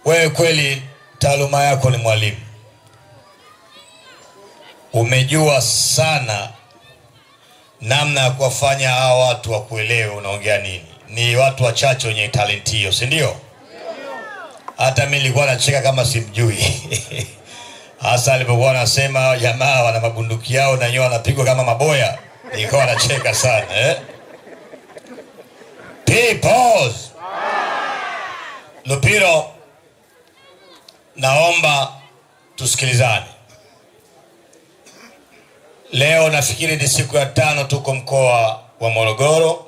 Wewe kweli taaluma yako ni mwalimu, umejua sana namna ya kuwafanya hawa watu wakuelewe unaongea nini. Ni watu wachache wenye talenti hiyo, si ndio? Hata mimi nilikuwa nacheka kama simjui hasa alipokuwa anasema jamaa wana mabunduki yao na nyoa wanapigwa kama maboya, nilikuwa nacheka sana Peoples. Lupiro, naomba tusikilizane. Leo nafikiri ni siku ya 5 tuko mkoa wa Morogoro.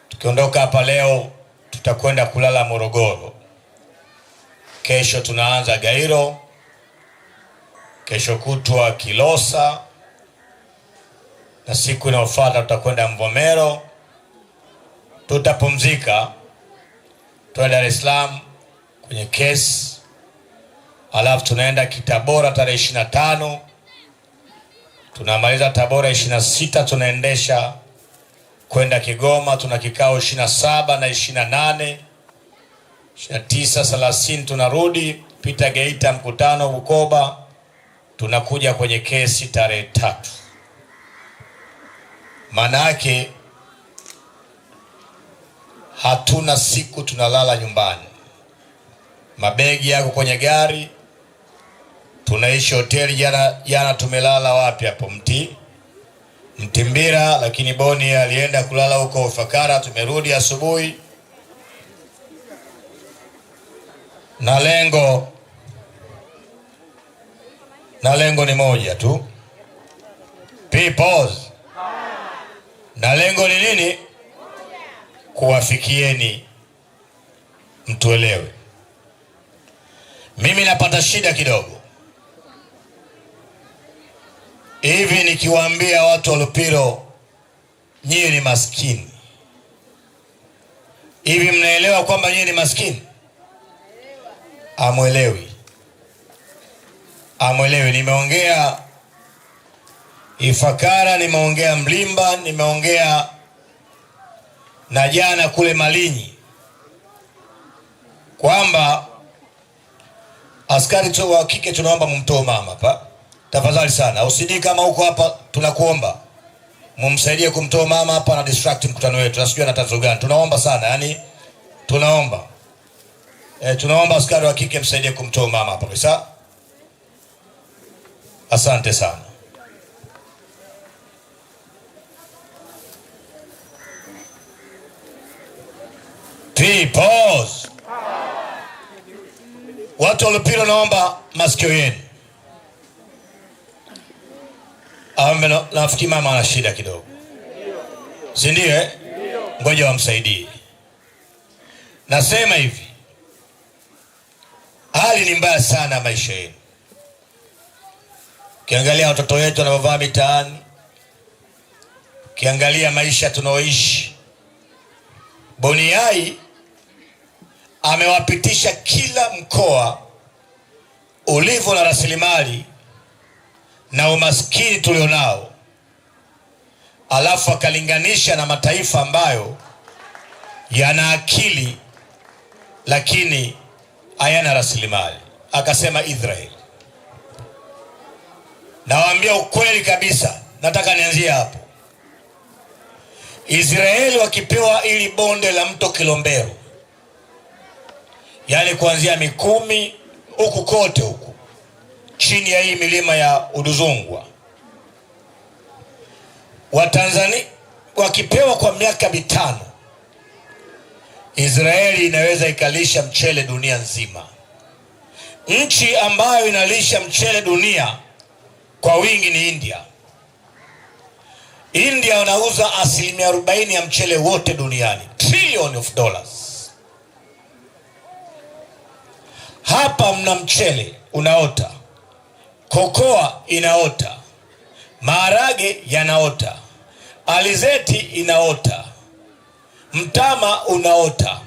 Tukiondoka hapa leo tutakwenda kulala Morogoro. Kesho tunaanza Gairo, kesho kutwa Kilosa, na siku inayofuata tutakwenda Mvomero. Tutapumzika, tuenda Dar es Salaam kwenye kesi, alafu tunaenda Kitabora tarehe 25. Tunamaliza Tabora 26, tunaendesha kwenda Kigoma. Tuna kikao 27 na 28, 29, 30 tunarudi pita Geita, mkutano Bukoba, tunakuja kwenye kesi tarehe 3. Manake hatuna siku tunalala nyumbani. Mabegi yako kwenye gari, tunaishi hoteli. Jana tumelala wapi hapo? Mtimbira, lakini Boni alienda kulala huko Ufakara. Tumerudi asubuhi na lengo ni moja tu Peoples. Na lengo ni nini? Kuwafikieni mtuelewe. Mimi napata shida kidogo hivi nikiwaambia watu wa Lupiro nyinyi ni maskini. Hivi mnaelewa kwamba nyinyi ni maskini? Amuelewi. Nimeongea Ifakara, nimeongea Mlimba, nimeongea na jana kule Malinyi kwamba askari wa kike tunaomba mumtoe mama hapa. Tafadhali sana, usidi kama huko hapa, tunakuomba mumsaidie kumtoa mama hapa na distract mkutano wetu. Nasijua na tatizo gani. Tunaomba sana, yani tunaomba askari wa kike msaidie kumtoa mama hapa. Sawa? Asante sana. Peoples. Watu wa Lupiro, naomba masikio yenu. Nafikiri mama ana shida kidogo, si ndio? Ngoja wamsaidie. Nasema hivi, hali ni mbaya sana maisha yenu. Kiangalia watoto wetu wanaovaa mitaani, kiangalia maisha tunaoishi. Boniai amewapitisha kila mkoa ulivyo na rasilimali na umaskini tulionao, alafu akalinganisha na mataifa ambayo yana akili lakini hayana rasilimali. Akasema Israeli. Nawaambia ukweli kabisa, nataka nianzie hapo. Israeli wakipewa ili bonde la mto Kilombero, yani kuanzia Mikumi huku kote huku chini ya hii milima ya Uduzungwa, Watanzania wakipewa kwa miaka 5, Israeli inaweza ikalisha mchele dunia nzima. Nchi ambayo inalisha mchele dunia kwa wingi ni India. India wanauza 40% ya mchele wote duniani, trillion of dollars. Hapa mna mchele unaota, kokoa inaota, maharage yanaota, alizeti inaota, mtama unaota,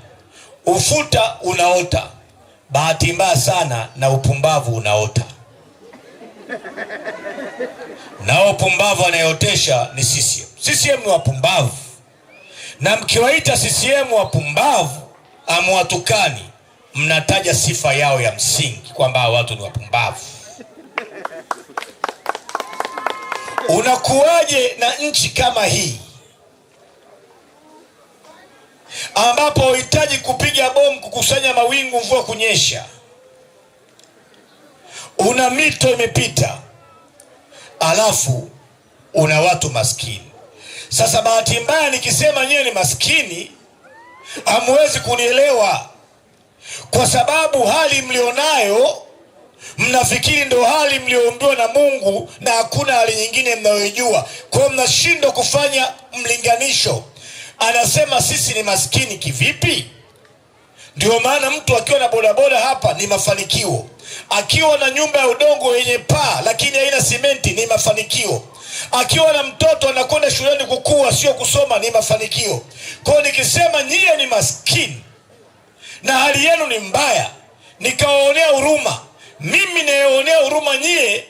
ufuta unaota. Bahati mbaya sana na upumbavu unaota. Na upumbavu anayotesha ni CCM. CCM ni wapumbavu. Na mkiwaita CCM wapumbavu, amwatukani, mnataja sifa yao ya msingi kwamba watu ni wapumbavu. Unakuwaje na nchi kama hii ambapo unahitaji kupiga bomu kukusanya mawingu mvua kunyesha, una mito imepita, alafu una watu maskini? Sasa bahati mbaya nikisema nyewe ni maskini hamwezi kunielewa, kwa sababu hali mlionayo mnafikiri ndo hali mlioombewa na Mungu na hakuna hali nyingine mnayojua. Kwa hiyo mnashindwa kufanya mlinganisho. Anasema sisi ni maskini kivipi? Ndio maana mtu akiwa na bodaboda hapa ni mafanikio, akiwa na nyumba ya udongo yenye paa lakini haina simenti ni mafanikio, akiwa na mtoto anakwenda shuleni kukua sio kusoma ni mafanikio. Kwa hiyo nikisema nyie ni maskini na hali yenu ni mbaya, nikawaonea huruma, mimi naonea huruma nyie,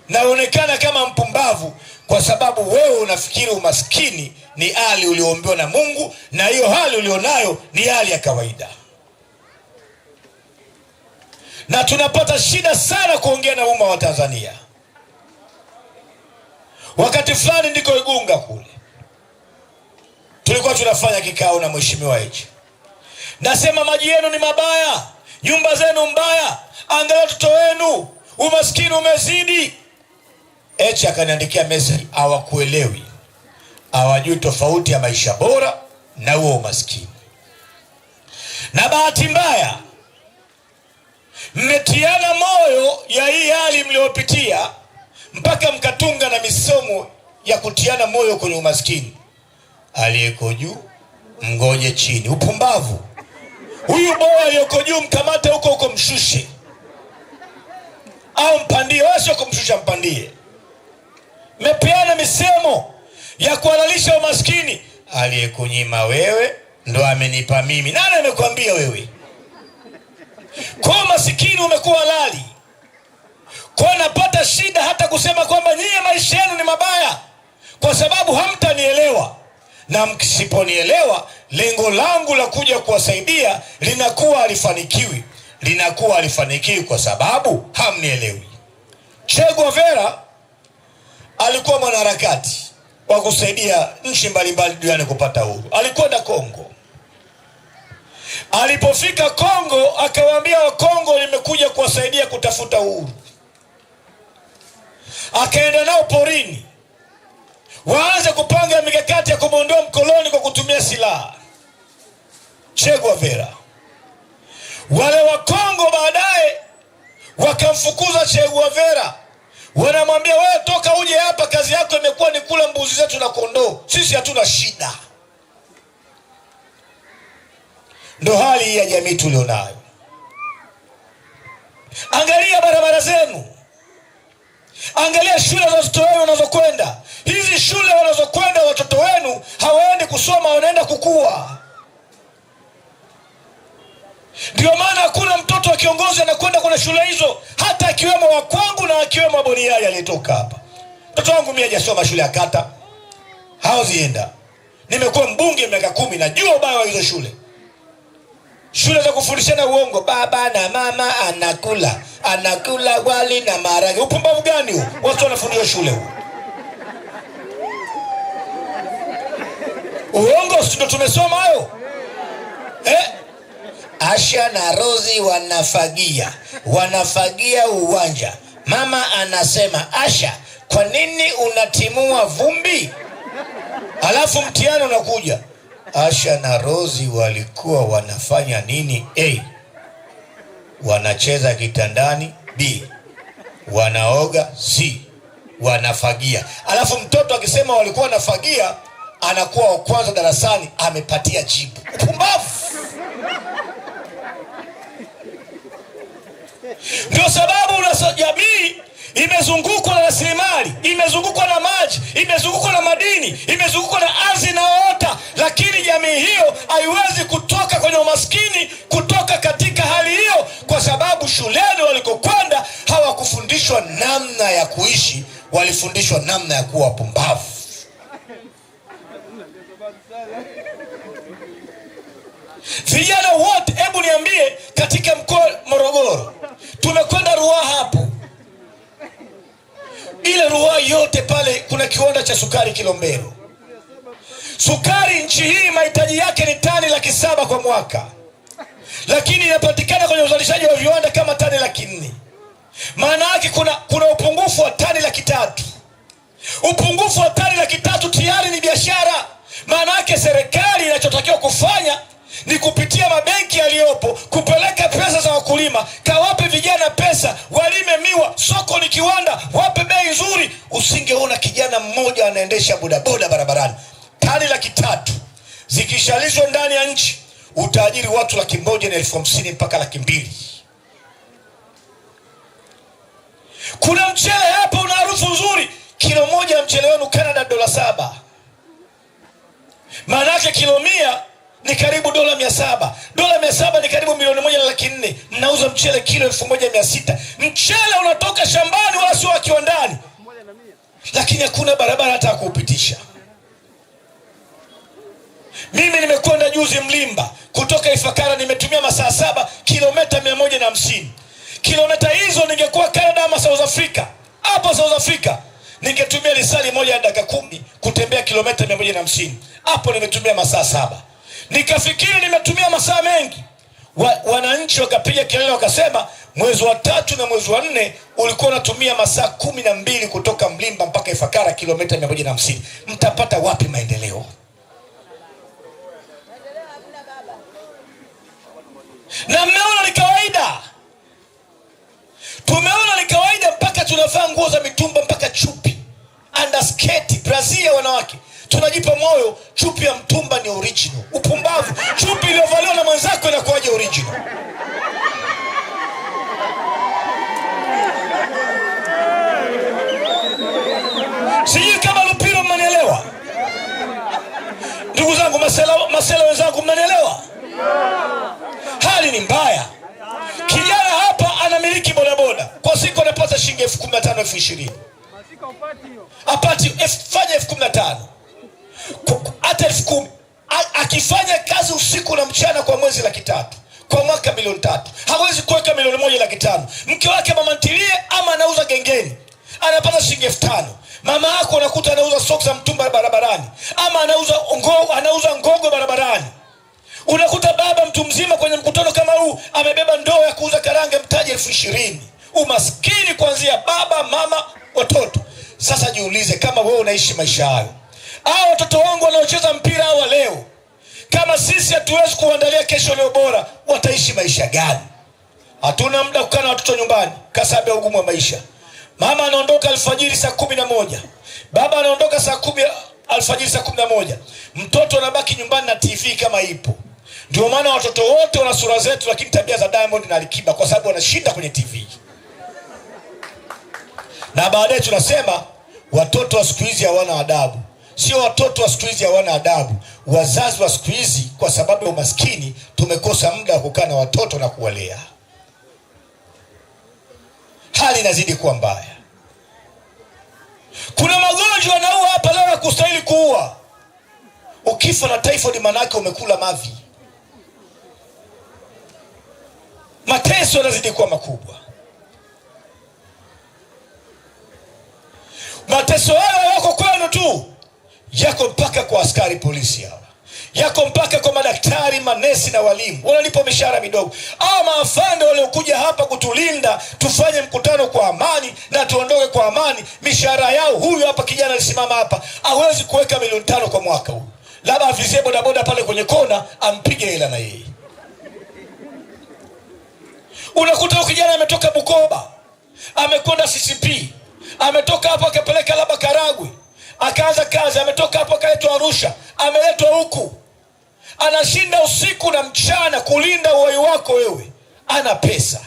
naonekana kama mpumbavu, kwa sababu wewe unafikiri umaskini ni hali ulioombewa na Mungu, na hiyo hali ulionayo ni hali ya kawaida. Na tunapata shida sana kuongea na umma wa Tanzania. Wakati fulani ndiko Igunga kule, tulikuwa tunafanya kikao na mheshimiwa Heche. Nasema maji yenu ni mabaya, nyumba zenu mbaya, angalia watoto wenu, umaskini umezidi. Heche akaniandikia message, hawakuelewi, hawajui tofauti ya maisha bora na huo umaskini. Na bahati mbaya mmetiana moyo ya hii hali mliopitia, mpaka mkatunga na misomo ya kutiana moyo kwenye umaskini. Aliyeko juu mngoje chini. Upumbavu. Huyu boa aliyeko juu mkamate huko huko mshushe, au mpandie. Wewe sio kumshusha, mpandie. Mmepeana misemo ya kuhalalisha umaskini. Aliyekunyima wewe ndo amenipa mimi. Nani amekwambia wewe? Kwa masikini umekuwa halali. Kwa napata shida hata kusema kwamba nyie maisha yenu ni mabaya, kwa sababu hamtanielewa. Na mkisiponielewa, lengo langu la kuja kuwasaidia linakuwa halifanikiwi. Linakuwa halifanikiwi kwa sababu hamnielewi. Che Guevara alikuwa mwanaharakati wa kusaidia nchi mbalimbali duniani kupata uhuru. Alikwenda Kongo. Alipofika Kongo akawaambia wa Kongo, nimekuja kuwasaidia kutafuta uhuru. Akaenda nao porini, waanze kupanga mikakati ya kumwondoa mkoloni kwa kutumia silaha. Che Guevara. Wale wa Kongo baadaye wakamfukuza Che Guevara. Wanamwambia, wewe toka uje hapa, kazi yako imekuwa ni kula mbuzi zetu na kondoo, sisi hatuna shida. Ndo hali ya jamii tulionayo. Angalia barabara zenu, angalia shule za watoto wenu wanazokwenda. Hizi shule wanazokwenda watoto wenu hawaendi kusoma, wanaenda kukua. Ndio maana hakuna mtoto wa kiongozi anakwenda kwenye shule hizo, hata akiwemo wa kwangu na akiwemo Boniai aliyetoka hapa. Mtoto wangu mimi hajasoma shule ya kata, hawazienda. Nimekuwa mbunge miaka 10, najua ubaya wa hizo shule. Shule za kufundishana uongo, baba na mama anakula wali na maharage. Upumbavu gani huo? Watu wanafundishwa shule huo. Uongo ndio tumesoma hayo. Asha na Rozi wanafagia uwanja. Mama anasema, Asha, kwa nini unatimua vumbi? Alafu mtihani unakuja, Asha na Rozi walikuwa wanafanya nini? A, wanacheza kitandani. B, wanaoga. C, wanafagia. Alafu mtoto akisema walikuwa wanafagia, anakuwa wa kwanza darasani, amepatia jibu. Pumbavu. Ndio sababu jamii imezungukwa na rasilimali, imezungukwa na maji, imezungukwa na madini, imezungukwa na ardhi na oota, lakini jamii hiyo haiwezi kutoka kwenye umaskini, kutoka katika hali hiyo, kwa sababu shuleni walikokwenda hawakufundishwa namna ya kuishi, walifundishwa namna ya kuwa pumbavu. Vijana wote, hebu niambie, katika mkoa Morogoro, tumekwenda Ruaha hapo. Ile Ruaha yote pale kuna kiwanda cha sukari Kilombero. Sukari nchi hii mahitaji yake ni tani 700,000 kwa mwaka, lakini inapatikana kwenye uzalishaji wa viwanda kama tani 400,000. Maana yake kuna upungufu wa tani 300,000. Upungufu wa tani 300,000 tayari ni biashara. Maana yake serikali inachotakiwa kufanya ni kupitia mabenki yaliyopo kupeleka pesa za wakulima, kawape vijana pesa, walime miwa, soko ni kiwanda, wape bei nzuri. Usingeona kijana mmoja anaendesha bodaboda barabarani. Tani 300,000 zikishalizwa ndani ya nchi, utaajiri watu 150,000 mpaka 200,000. Kuna mchele hapa una harufu nzuri. Kilo moja ya mchele wenu Canada $7. Maana yake kilo 100 ni karibu $700. $700 ni karibu $1,400,000. Mnauza mchele kilo 1,600. Mchele unatoka shambani wala sio wa kiwandani. Lakini hakuna barabara hata kuupitisha. Mimi nimekwenda juzi Mlimba kutoka Ifakara, nimetumia masaa 7, kilomita 150. Kilomita hizo ningekuwa Canada ama South Africa. Hapa South Africa ningetumia lisali moja ya dakika 10 kutembea kilomita 150. Hapo nimetumia masaa 7. Nikafikiri nimetumia masaa mengi. Wananchi wakapiga kelele wakasema mwezi wa 3 na mwezi wa 4 ulikuwa unatumia masaa 12 kutoka Mlimba mpaka Ifakara kilomita 150. Mtapata wapi maendeleo? Na mmeona ni kawaida. Tumeona ni kawaida mpaka tunavaa nguo za mitumba mpaka chupi, underskirt, brazia wanawake. Tunajipa moyo chupi ya mtumba ni original. Upumbavu. Chupi iliyovaliwa na mwenzako inakuwaje original? Sijui kama Lupiro mnanielewa. Ndugu zangu, masela wenzangu, mnanielewa? Hali ni mbaya. Kijana hapa anamiliki bodaboda, kwa siku anapata shilingi 15,000, 20,000. Apati fanya 15,000. Hata 10,000. Akifanya kazi usiku na mchana kwa mwezi 300,000. Kwa mwaka 300,000. Hawezi kuweka 1,500,000. Mke wake mama ntilie ama anauza gengeni, anapata shilingi 5,000. Mama yako unakuta anauza socks za mtumba barabarani, ama anauza ngogo barabarani. Unakuta baba mtu mzima kwenye mkutano kama huu amebeba ndoo ya kuuza karanga, mtaji 20,000. Umaskini kuanzia baba, mama, watoto. Sasa jiulize kama wewe unaishi maisha hayo. Hao watoto wangu wanaocheza mpira hawa leo, kama sisi hatuwezi kuandalia kesho leo bora, wataishi maisha gani? Hatuna muda kukaa na watoto nyumbani kwa sababu ya ugumu wa maisha. Mama anaondoka alfajiri saa 11. Baba anaondoka saa 10 alfajiri saa 11. Mtoto anabaki nyumbani na TV kama ipo. Ndio maana watoto wote wana sura zetu lakini tabia za Diamond na Alikiba, kwa sababu wanashinda kwenye TV. Na baadaye tunasema watoto wa siku hizi hawana adabu. Sio watoto wa siku hizi hawana adabu. Wazazi wa siku hizi kwa sababu ya umaskini tumekosa muda wa kukaa na watoto na kuwalea. Hali inazidi kuwa mbaya. Kuna magonjwa yanaua hapa leo ya kustahili kuua. Ukifa na typhoid manake umekula mavi. Mateso yanazidi kuwa makubwa. Mateso hayo yako kwenu tu, yako mpaka kwa askari polisi hawa, yako mpaka kwa madaktari, manesi na walimu. Wanalipa mishahara midogo. Hao maafande waliokuja hapa kutulinda tufanye mkutano kwa amani na tuondoke kwa amani, mishahara yao, huyu hapa kijana alisimama hapa hawezi kuweka 5,000,000 kwa mwaka huu. Labda avizie bodaboda pale kwenye kona ampige hela na yeye. Unakuta kijana ametoka Bukoba, amekwenda CCP, ametoka hapo akapeleka labda Karagwe, akaanza kazi, ametoka hapo akaletwa Arusha, ameletwa huku. Anashinda usiku na mchana kulinda uhai wako wewe. Ana pesa.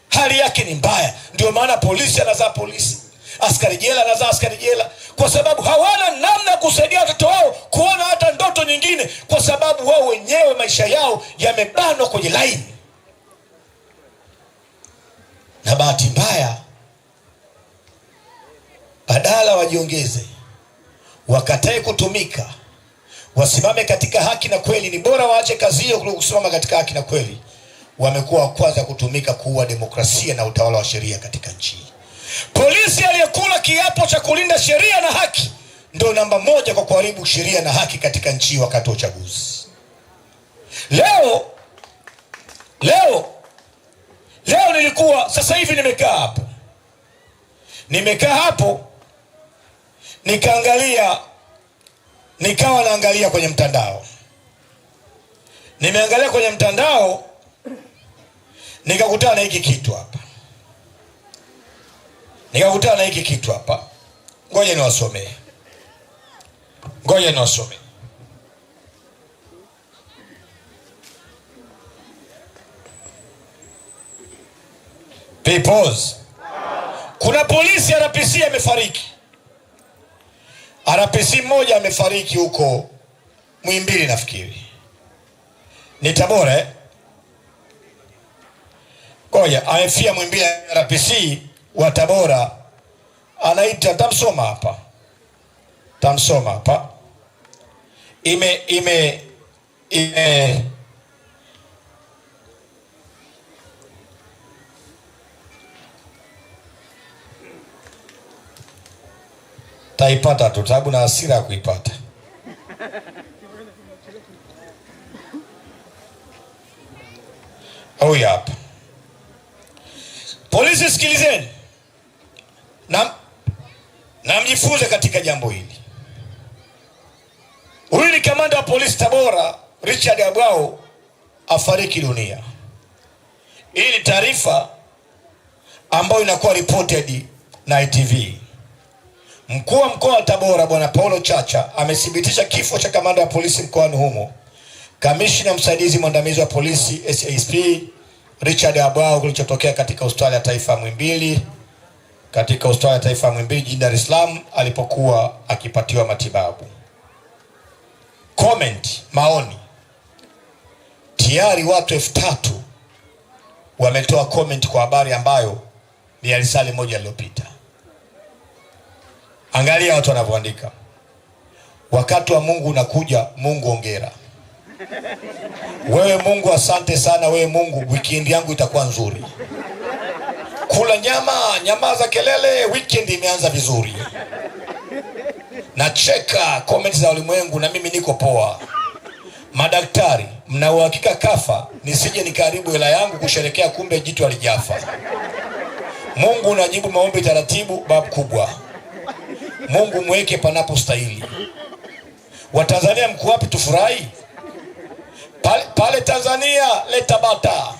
Hali yake ni mbaya. Ndio maana polisi anazaa polisi, askari jela anazaa askari jela, kwa sababu hawana namna kusaidia watoto wao kuona hata ndoto nyingine, kwa sababu wao wenyewe maisha yao yamebanwa kwenye laini. Na bahati mbaya, badala wajiongeze, wakatae kutumika, wasimame katika haki na kweli. Ni bora waache kazi hiyo kuliko kusimama katika haki na kweli. Wamekuwa wa kwanza kutumika kuua demokrasia na utawala wa sheria katika nchi. Polisi aliyekula kiapo cha kulinda sheria na haki ndio namba moja kwa kuharibu sheria na haki katika nchi wakati wa uchaguzi. Leo nilikuwa sasa hivi nimekaa hapo nikawa naangalia kwenye mtandao. Nimeangalia kwenye mtandao nikakutana na hiki kitu hapa. Ngoja niwasomee. Peoples. Kuna polisi RPC amefariki. RPC mmoja amefariki huko Muhimbili, nafikiri ni Tabora. Ngoja, amefia Muhimbili. RPC wa Tabora anaita, tamsoma hapa. Ime taipata tu, sababu na hasira ya kuipata. Hapa. Polisi, sikilizeni na mjifunze katika jambo hili. Huyu ni kamanda wa polisi Tabora, Richard Abwao, afariki dunia. Hii ni taarifa ambayo inakuwa reported na ITV. Mkuu wa mkoa wa Tabora Bwana Paulo Chacha amethibitisha kifo cha kamanda wa polisi mkoani humo, kamishna msaidizi mwandamizi wa polisi SASP Richard Abwao, kilichotokea katika hospitali ya taifa Muhimbili, jijini Dar es Salaam alipokuwa akipatiwa matibabu. Comment, maoni. Tayari watu 3000 wametoa comment kwa habari ambayo ni ya risali moja iliyopita. Angalia watu wanavyoandika. Wakati wa Mungu unakuja. Mungu ongera. Wewe Mungu asante sana. Wewe Mungu, weekend yangu itakuwa nzuri. Kula nyama za kelele, weekend imeanza vizuri. Nacheka comment za ulimwengu na mimi niko poa. Madaktari, mna uhakika kafa nisije nikaribu hela yangu kusherekea, kumbe jitu alijafa. Mungu unajibu maombi taratibu, babu kubwa. Mungu mweke panapo stahili. Watanzania mko wapi tufurahi? Pale Tanzania leta bata.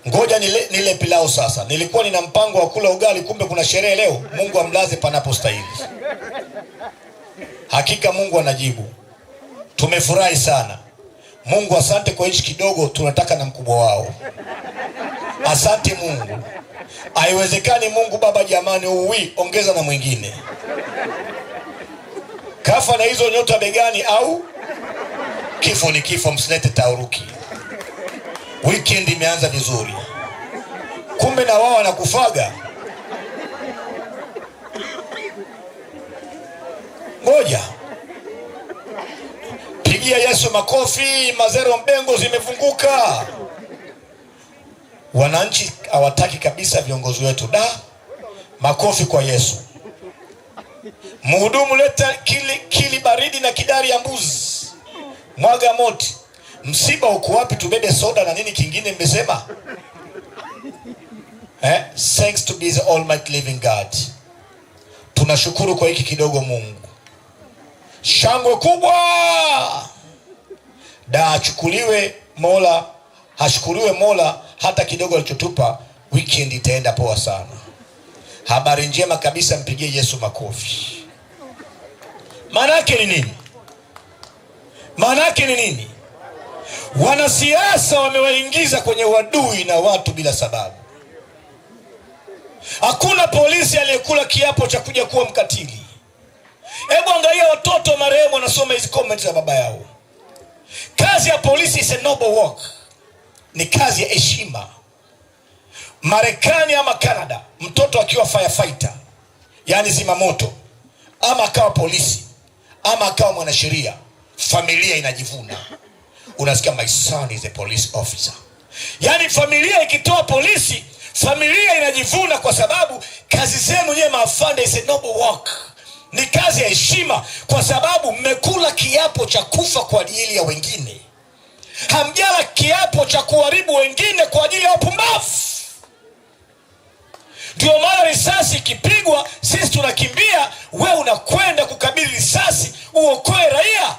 Ngoja nile pilau sasa. Nilikuwa nina mpango wa kula ugali, kumbe kuna sherehe leo. Mungu amlaze panapo stahili. Hakika Mungu anajibu. Tumefurahi sana. Mungu asante kwa hichi kidogo, tunataka na mkubwa wao. Asante Mungu. Haiwezekani Mungu Baba, jamani, ongeza na mwingine. Kafa na hizo nyota begani au kifo ni kifo, msilete tauruki. Weekend imeanza vizuri, kumbe na wao wanakufaga. Ngoja pigia Yesu makofi. Mazero Mbengo zimefunguka. Wananchi hawataki kabisa viongozi wetu. Makofi kwa Yesu. Mhudumu, leta kili baridi na kidari ya mbuzi. Mwaga moti. Msiba uko wapi? Tubebe soda na nini kingine mmesema? Thanks to be the almighty living God. Tunashukuru kwa hiki kidogo Mungu. Shangwe kubwa. Achukuliwe Mola, hashukuriwe Mola hata kidogo alichotupa. Weekend itaenda poa sana. Habari njema kabisa, mpigie Yesu makofi. Maana yake ni nini? Wanasiasa wamewaingiza kwenye wadui na watu bila sababu. Hakuna polisi aliyekula kiapo cha kuja kuwa mkatili. Hebu angalia watoto marehemu wanasoma hizi comments za baba yao. Kazi ya polisi is a noble work. Ni kazi ya heshima. Marekani ama Canada, mtoto akiwa firefighter, yani zimamoto, ama akawa polisi, ama akawa mwanasheria, familia inajivuna. Unasikia my son is a police officer. Yani familia ikitoa polisi, familia inajivuna, kwa sababu kazi zenu nyewe maafande is a noble work. Ni kazi ya heshima, kwa sababu mmekula kiapo cha kufa kwa ajili ya wengine. Hamjala kiapo cha kuharibu wengine kwa ajili ya upumbavu. Ndio maana risasi ikipigwa sisi tunakimbia, wewe unakwenda kukabili risasi uokoe raia.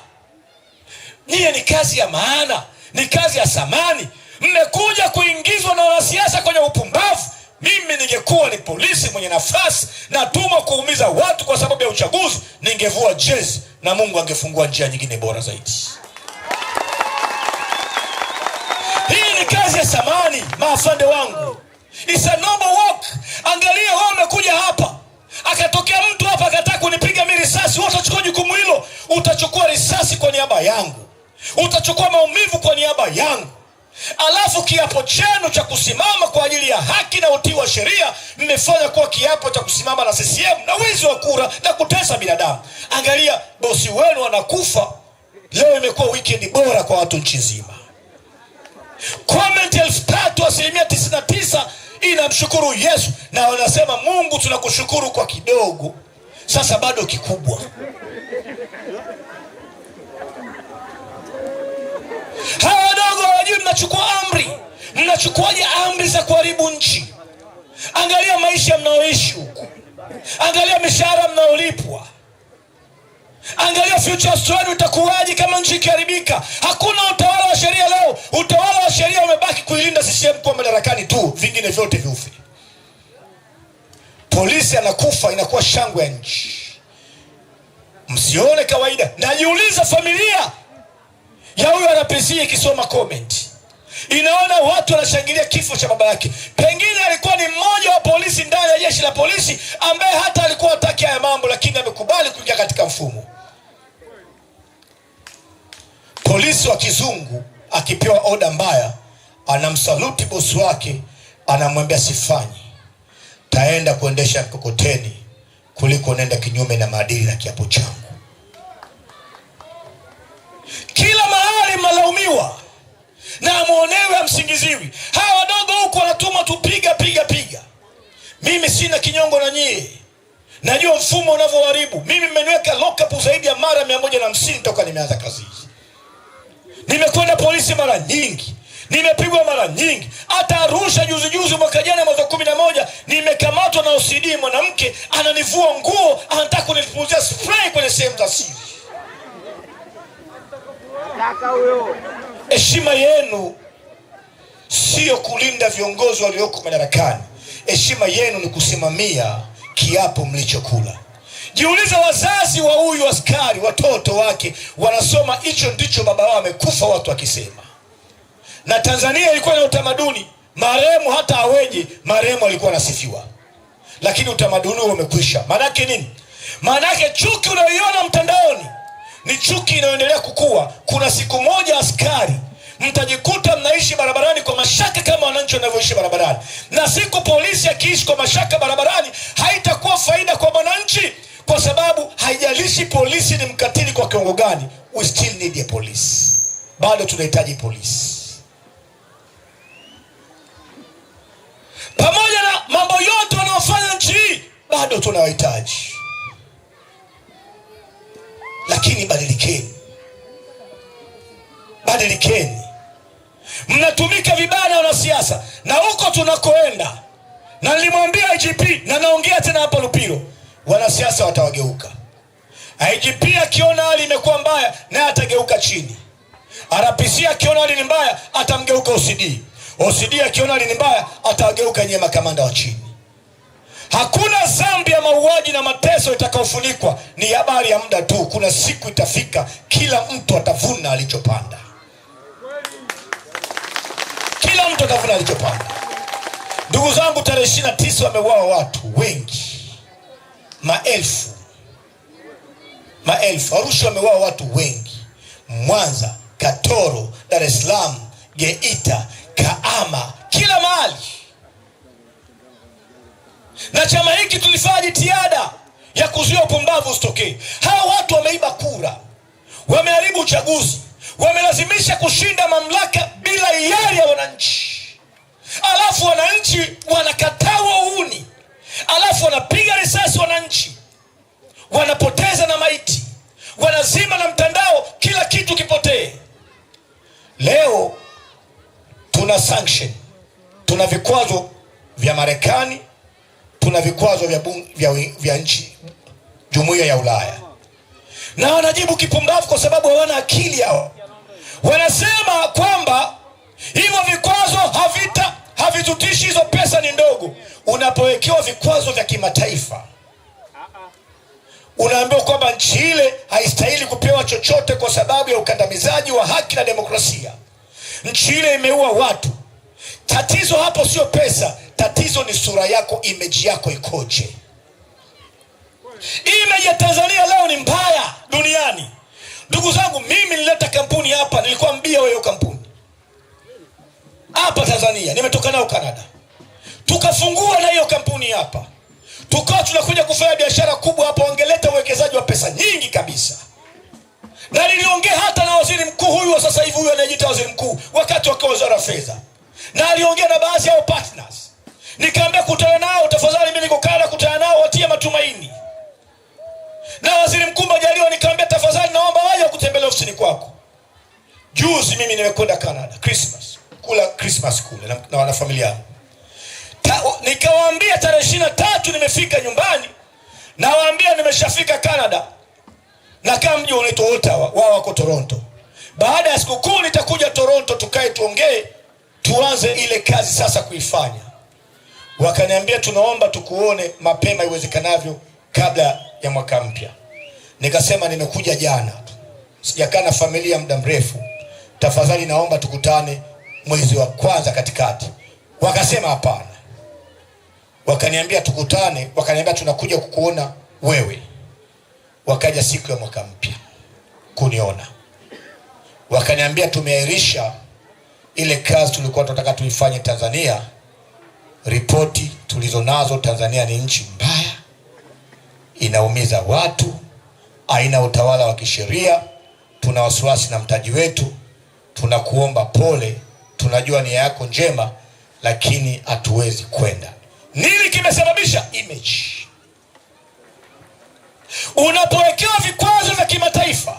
Niye ni kazi ya maana, ni kazi ya thamani. Mmekuja kuingizwa na wanasiasa kwenye upumbavu. Mimi ningekuwa ni polisi mwenye nafasi natumwa kuumiza watu kwa sababu ya uchaguzi, ningevua jezi na Mungu angefungua njia nyingine bora zaidi. Hii ni kazi ya thamani, maafande wangu. It's a noble work. Angalia wewe umekuja hapa, akatokea mtu hapa akataka kunipiga mimi risasi, wewe utachukua jukumu hilo. Utachukua risasi kwa niaba yangu, utachukua maumivu kwa niaba yangu. Alafu kiapo chenu cha kusimama kwa ajili ya haki na utii wa sheria mmefanya kuwa kiapo cha kusimama na CCM na wizi wa kura na kutesa binadamu. Angalia bosi wenu anakufa leo, imekuwa weekend bora kwa watu nchi nzima. Comment 3,000, 99% inamshukuru Yesu, na wanasema Mungu tunakushukuru kwa kidogo, sasa bado kikubwa. Hawa wadogo hawajui mnachukua amri. Mnachukuaje amri za kuharibu nchi? Angalia maisha mnaoishi huku, angalia mishahara mnaolipwa, angalia future story itakuwaje kama nchi ikiharibika. Hakuna utawala wa sheria leo. Utawala wa sheria umebaki kuilinda CCM kwa madarakani tu, vingine vyote viufe. Polisi anakufa inakuwa shangwe ya nchi, msione kawaida. Najiuliza familia ya huyo RPC ikisoma comment, inaona watu wanashangilia kifo cha baba yake. Pengine alikuwa ni mmoja wa polisi ndani ya jeshi la polisi ambaye hata alikuwa hataki haya mambo, lakini amekubali kuingia katika mfumo. Polisi wa kizungu akipewa oda mbaya, anamsaluti bosi wake, anamwambia sifanyi, taenda kuendesha mkokoteni kuliko nenda kinyume na maadili na kiapo changu. Kila mahali mnalaumiwa na muonewe msingiziwi. Hawa wadogo huko wanatumwa tupiga piga piga. Mimi sina kinyongo na nyie, najua mfumo unavyoharibu. Mimi mmeniweka lock up zaidi ya mara 150 toka nimeanza kazi hii. Nimekwenda polisi mara nyingi, nimepigwa mara nyingi. Hata Arusha juzi mwaka jana mwezi 11 nimekamatwa na OCD, mwanamke ananivua nguo, anataka kunipulizia spray kwenye sehemu za siri. Heshima yenu sio kulinda viongozi walioko madarakani. Heshima yenu ni kusimamia kiapo mlichokula. Jiulize, wazazi wa huyu askari, watoto wake wanasoma hicho ndicho baba wao amekufa watu wakisema. Na Tanzania ilikuwa na utamaduni, marehemu hata aweje, marehemu alikuwa anasifiwa. Lakini utamaduni huo umekwisha. Maana yake nini? Maana yake chuki unayoiona mtandaoni ni chuki inayoendelea kukua. Kuna siku moja askari mtajikuta mnaishi barabarani kwa mashaka kama wananchi wanavyoishi barabarani. Na siku polisi akiishi kwa mashaka barabarani, haitakuwa faida kwa wananchi, kwa sababu haijalishi polisi ni mkatili kwa kiwango gani, we still need a police. Bado tunahitaji polisi. Pamoja na mambo yote wanaofanya nchi hii, bado tunawahitaji. Lakini badilikeni. Badilikeni. Mnatumika vibaya na wanasiasa. Na huko tunakoenda, na nilimwambia IGP na naongea tena hapa Lupiro, wanasiasa watawageuka. IGP akiona hali imekuwa mbaya, naye atageuka chini. RPC akiona hali ni mbaya, atamgeuka OCD. OCD akiona hali ni mbaya, atageuka nyema makamanda wa chini. Hakuna dhambi ya mauaji na mateso itakaofunikwa, ni habari ya muda tu. Kuna siku itafika, kila mtu atavuna alichopanda. Kila mtu atavuna alichopanda. Ndugu zangu, tarehe 29 wameuawa watu wengi, maelfu. Arusha wameuawa watu wengi, Mwanza, Katoro, Dar es Salaam, Geita, Kahama, kila mahali. Na chama hiki tulifanya jitihada ya kuzuia upumbavu usitokee. Hawa watu wameiba kura, wameharibu uchaguzi, wamelazimisha kushinda mamlaka bila hiari ya wananchi, alafu wananchi wanakataa uhuni, alafu wanapiga risasi wananchi, wanapoteza na maiti, wanazima na mtandao, kila kitu kipotee. Leo tuna sanction, tuna vikwazo vya Marekani, tuna vikwazo vya nchi Jumuiya ya Ulaya, na wanajibu kipumbavu kwa sababu hawana akili hao. Wanasema kwamba hivyo vikwazo havitutishi, hizo pesa ni ndogo. Unapowekewa vikwazo vya kimataifa, unaambiwa kwamba nchi ile haistahili kupewa chochote kwa sababu ya ukandamizaji wa haki na demokrasia. Nchi ile imeua watu. Tatizo hapo sio pesa, tatizo ni sura yako, image yako ikoje. Image ya Tanzania leo ni mbaya duniani. Ndugu zangu, mimi nileta kampuni hapa, nilikuwa mbia wewe kampuni hapa Tanzania, nimetoka nao Canada, tukafungua na hiyo kampuni hapa, tukao tunakuja kufanya biashara kubwa hapa, wangeleta uwekezaji wa pesa nyingi kabisa. Na niliongea hata na waziri mkuu huyu wa sasa hivi, huyu anajiita waziri mkuu, wakati wa wizara ya fedha, na aliongea na baadhi ya partners. Nikamwambia kutana nao tafadhali, mimi niko Canada, kutana nao, watie matumaini. Na waziri mkuu Majaliwa nikamwambia tafadhali, naomba waje kutembelea ofisini kwako. Juzi mimi nimekwenda Canada kula Christmas kule na wanafamilia. Nikawaambia tarehe 23 nimefika nyumbani, na waambia nimeshafika Canada, na kama mji unaitwa Ottawa, wao wako Toronto. Baada ya sikukuu nitakuja Toronto, tukae tuongee, tuanze ile kazi sasa kuifanya. Wakaniambia tunaomba tukuone mapema iwezekanavyo kabla ya mwaka mpya. Nikasema nimekuja jana, sijakaa na familia muda mrefu, tafadhali naomba tukutane mwezi wa kwanza katikati. Wakasema hapana. Wakaniambia tukutane, wakaniambia tunakuja kukuona wewe. Wakaja siku ya mwaka mpya kuniona, wakaniambia tumeahirisha ile kazi tulikuwa tunataka tuifanye Tanzania. Ripoti tulizonazo, Tanzania ni nchi mbaya, inaumiza watu, haina utawala wa kisheria, tuna wasiwasi na mtaji wetu, tunakuomba pole, tunajua nia yako njema, lakini hatuwezi kwenda. Nini kimesababisha? Image. Unapowekewa vikwazo vya kimataifa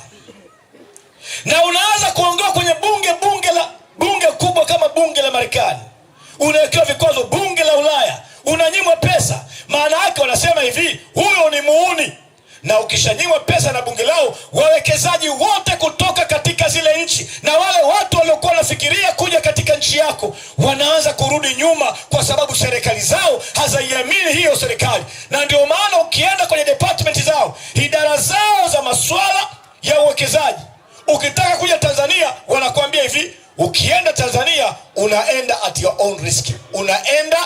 na unaanza kuongea kwenye bunge kubwa kama bunge la Marekani, unawekewa vikwazo bunge la Ulaya, unanyimwa pesa, maana yake wanasema hivi, huyo ni muuni. Na ukishanyimwa pesa na bunge lao, wawekezaji wote kutoka katika zile nchi na wale watu waliokuwa wanafikiria kuja katika nchi yako wanaanza kurudi nyuma, kwa sababu serikali zao hazaiamini hiyo serikali. Na ndio maana ukienda kwenye department zao, idara zao za masuala ya uwekezaji, ukitaka kuja Tanzania wanakuambia hivi, ukienda Tanzania unaenda at your own risk, unaenda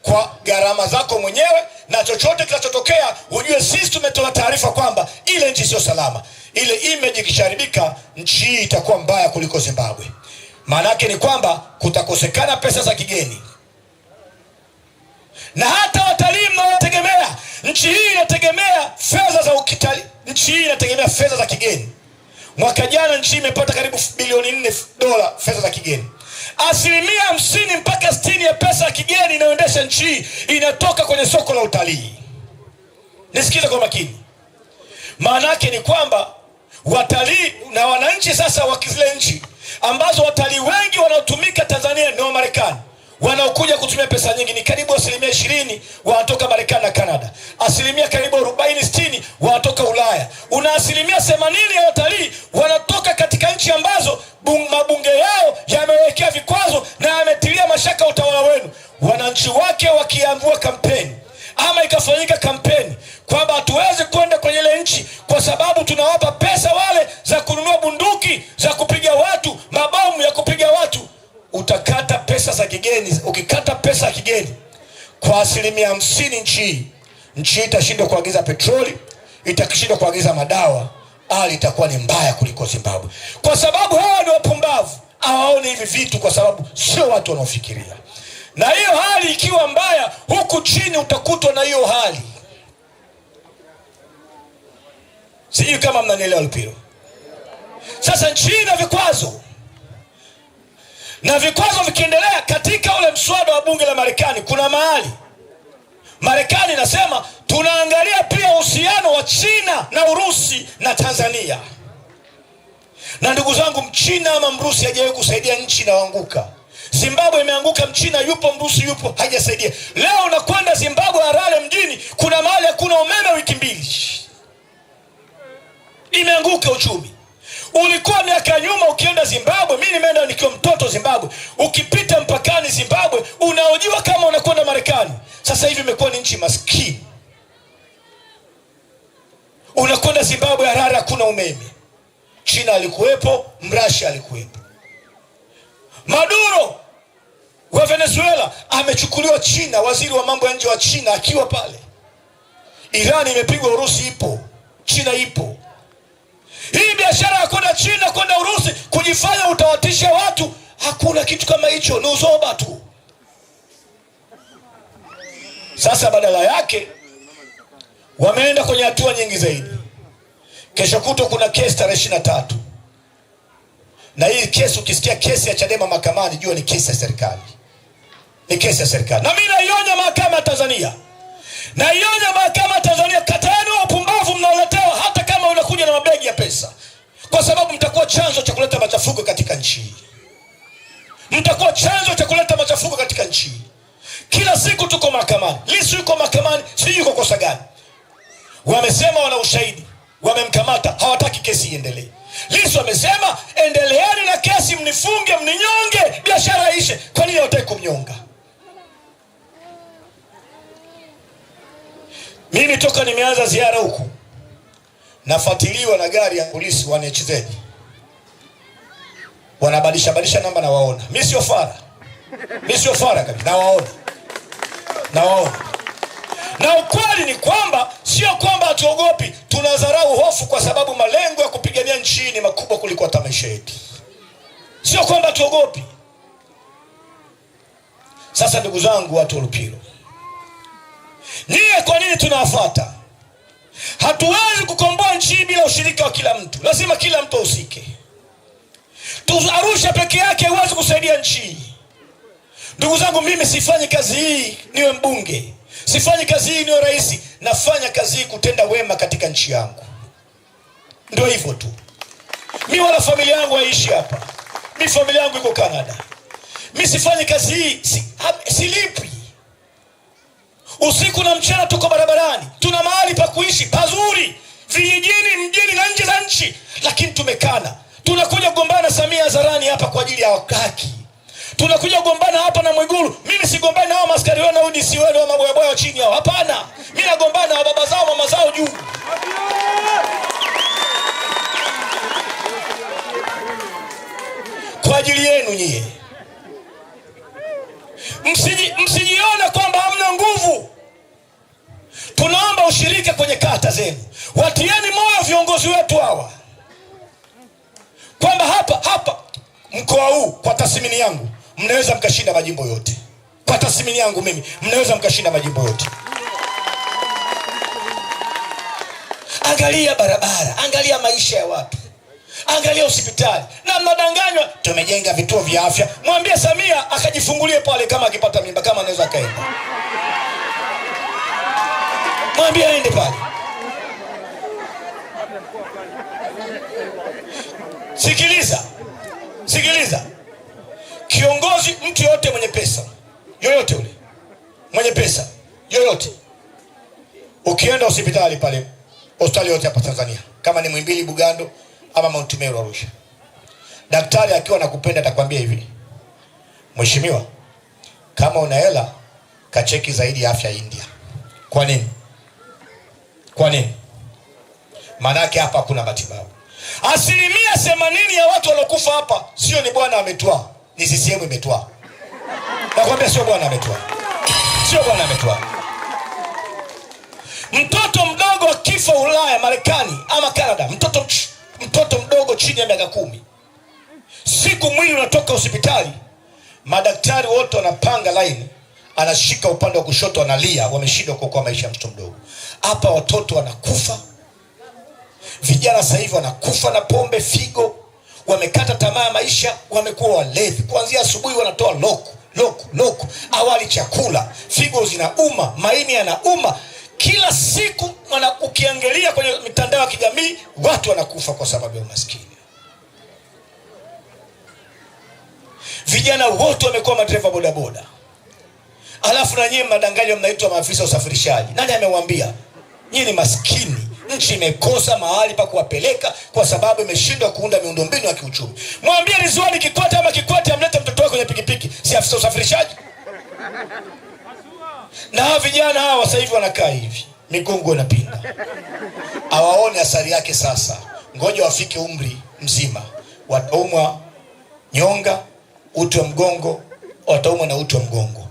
kwa gharama zako mwenyewe, na chochote kinachotokea ujue sisi tumetoa taarifa kwamba ile nchi sio salama. Ile image ikisharibika, nchi hii itakuwa mbaya kuliko Zimbabwe. Maana yake ni kwamba kutakosekana pesa za kigeni, na hata watalii mnaotegemea. Nchi hii inategemea fedha za ukitalii, nchi hii inategemea fedha za kigeni. Mwaka jana nchi imepata karibu bilioni 4 dola fedha za kigeni. 50% mpaka 60% ya pesa ya kigeni inayoendesha nchi inatoka kwenye soko la utalii. Nisikize kwa makini. Maana yake ni kwamba watalii na wananchi sasa wa zile nchi ambazo watalii wengi wanaotumika Tanzania ni wa Marekani, wanaokuja kutumia pesa nyingi, ni karibu 20% wanatoka Marekani na Canada, karibu 40-60 wanatoka Ulaya. Una 80% ya watalii wanatoka katika nchi ambazo mabunge yao yamewekea vikwazo na yametilia mashaka utawala wenu. Wananchi wake wakiambiwa kampeni ama ikafanyika kampeni kwamba hatuwezi kwenda kwenye ile nchi kwa sababu tunawapa pesa wale za kununua bunduki za kupiga watu, mabomu ya kupiga watu, utakata pesa za kigeni. Ukikata pesa ya kigeni kwa 50%, nchi itashindwa kuagiza petroli, itashindwa kuagiza madawa, hali itakuwa ni mbaya kuliko Zimbabwe. Kwa sababu hawa ni wapumbavu, hawaoni hivi vitu, kwa sababu sio watu wanaofikiria. Na hiyo hali ikiwa mbaya, huku chini utakutwa na hiyo hali. Sijui kama mnanielewa Lupiro. Sasa nchi ina vikwazo, na vikwazo vikiendelea katika ule mswada wa bunge la Marekani, kuna mahali Marekani nasema tunaangalia pia uhusiano wa China na Urusi na Tanzania. Na ndugu zangu, Mchina ama Mrusi hajawahi kusaidia nchi inayoanguka. Zimbabwe imeanguka, Mchina yupo, Mrusi yupo, hajasaidia. Leo unakwenda Zimbabwe, Harare mjini, kuna mahali hakuna umeme wiki mbili. Imeanguka uchumi. Ulikuwa miaka nyuma ukienda Zimbabwe, mimi nimeenda nikiwa mtoto Zimbabwe, ukipita mpakani Zimbabwe unaojiwa kama unakwenda Marekani. Sasa hivi imekuwa ni nchi maskini. Unakwenda Zimbabwe, Harare hakuna umeme. China alikuwepo, Mrasha alikuwepo. Maduro wa Venezuela amechukuliwa China, waziri wa mambo ya nje wa China akiwa pale. Iran imepigwa, Urusi ipo, China ipo. Hii biashara ya kwenda China kwenda Urusi kujifanya utawatisha watu, hakuna kitu kama hicho, ni uzoba tu. Sasa badala yake wameenda kwenye hatua nyingi zaidi. Kesho kutwa kuna kesi tarehe 23. Na hii kesi, ukisikia kesi ya Chadema mahakamani, jua ni kesi ya serikali. Ni kesi ya serikali. Na mimi naionya mahakama ya Tanzania. Naionya mahakama ya Tanzania, kataeni upumbavu mnaoletewa hata kama unakuja na mabegi ya pesa. Kwa sababu mtakuwa chanzo cha kuleta machafuko katika nchi hii. Mtakuwa chanzo cha kuleta machafuko katika nchi hii. Kila siku tuko mahakamani. Lissu yuko mahakamani, sijui yuko kosa gani. Wamesema wana ushahidi, wamemkamata, hawataki kesi iendelee. Lissu amesema endeleeni na kesi, mnifunge, mninyonge, biashara ishe. Kwa nini hawataki kumnyonga? Mimi toka nimeanza ziara huku nafuatiliwa na gari ya polisi wa NHZ. Wanabadilisha namba, na waona. Mimi sio fara. Mimi sio fara kabisa, na waona. Na ukweli ni kwamba sio kwamba hatuogopi, tunadharau hofu kwa sababu malengo ya kupigania nchi ni makubwa kuliko hata maisha yetu. Sio kwamba hatuogopi. Sasa ndugu zangu, watu wa Lupiro, nyie kwa nini tunawafuata? Hatuwezi kukomboa nchi bila ushirika wa kila mtu. Lazima kila mtu ahusike. Arusha peke yake haiwezi kusaidia nchi. Ndugu zangu, mimi sifanyi kazi hii niwe mbunge, sifanyi kazi hii niwe rais. Nafanya kazi hii kutenda wema katika nchi yangu. Ndio hivyo tu. Mimi wala familia yangu haishi hapa. Mimi familia yangu iko Canada. Mimi sifanyi kazi hii, silipi. Usiku na mchana tuko barabarani. Tuna mahali pa kuishi pazuri, vijijini, mjini na nje za nchi. Lakini tumekana. Tunakuja kugombana Samia hadharani hapa kwa ajili ya haki. Tunakuja kugombana hapa na Mwigulu. Mimi sigombani na hao maskari wao na UDC wao na maboya chini hao. Hapana. Mimi nagombana na baba zao, mama zao juu. Kwa ajili yenu nyie. Msijiona kwamba hamna nguvu. Tunaomba ushirika kwenye kata zenu. Watieni moyo viongozi wetu hawa, kwamba hapa mkoa huu kwa tathmini yangu mnaweza mkashinda majimbo yote. Kwa tathmini yangu mimi mnaweza mkashinda majimbo yote. Angalia barabara, angalia maisha ya watu, angalia hospitali. Na mnadanganywa tumejenga vituo vya afya. Mwambie Samia akajifungulie pale, kama akipata mimba, kama anaweza kaenda. Mwambie aende pale. Sikiliza. Kiongozi, mtu yote mwenye pesa, yoyote ule, mwenye pesa yoyote, ukienda hospitali pale, hospitali yote hapa Tanzania, kama ni Muhimbili, Bugando ama Mount Meru, Arusha, daktari akiwa anakupenda atakwambia hivi: mheshimiwa, kama una hela kacheki zaidi ya afya India. Kwa nini? Maanake hapa hakuna matibabu. 80% ya watu walokufa hapa sio ni bwana ametwaa, ni CCM imetwaa. Nakwambia sio bwana ametwaa. Mtoto mdogo akifa Ulaya, Marekani ama Canada, mtoto mdogo chini ya miaka 10, siku mwili unatoka hospitali, madaktari wote wanapanga line, anashika upande wa kushoto, analia, wameshindwa kuokoa maisha ya mtoto mdogo. Hapa watoto wanakufa, Vijana sasa hivi wanakufa na pombe, figo, wamekata tamaa ya maisha, wamekuwa walevi. Kuanzia asubuhi wanatoa loku, awali chakula, figo zinauma, maini yanauma. Kila siku ukiangalia kwenye mitandao ya kijamii, watu wanakufa kwa sababu ya umaskini. Vijana wote wamekuwa madereva bodaboda. Alafu na nyinyi mnadanganywa, mnaitwa maafisa usafirishaji. Nani amewaambia nyinyi ni maskini? Nchi imekosa mahali pa kuwapeleka kwa sababu imeshindwa kuunda miundombinu ya kiuchumi. Mwambie Ridhiwani Kikwete ama Kikwete amlete mtoto wake kwenye pikipiki, si afisa usafirishaji? Na hawa vijana hawa sasa hivi wanakaa hivi, migongo inapinda. Hawaone athari yake sasa. Ngoja wafike umri mzima, wataumwa nyonga, uti wa mgongo, wataumwa na uti wa mgongo.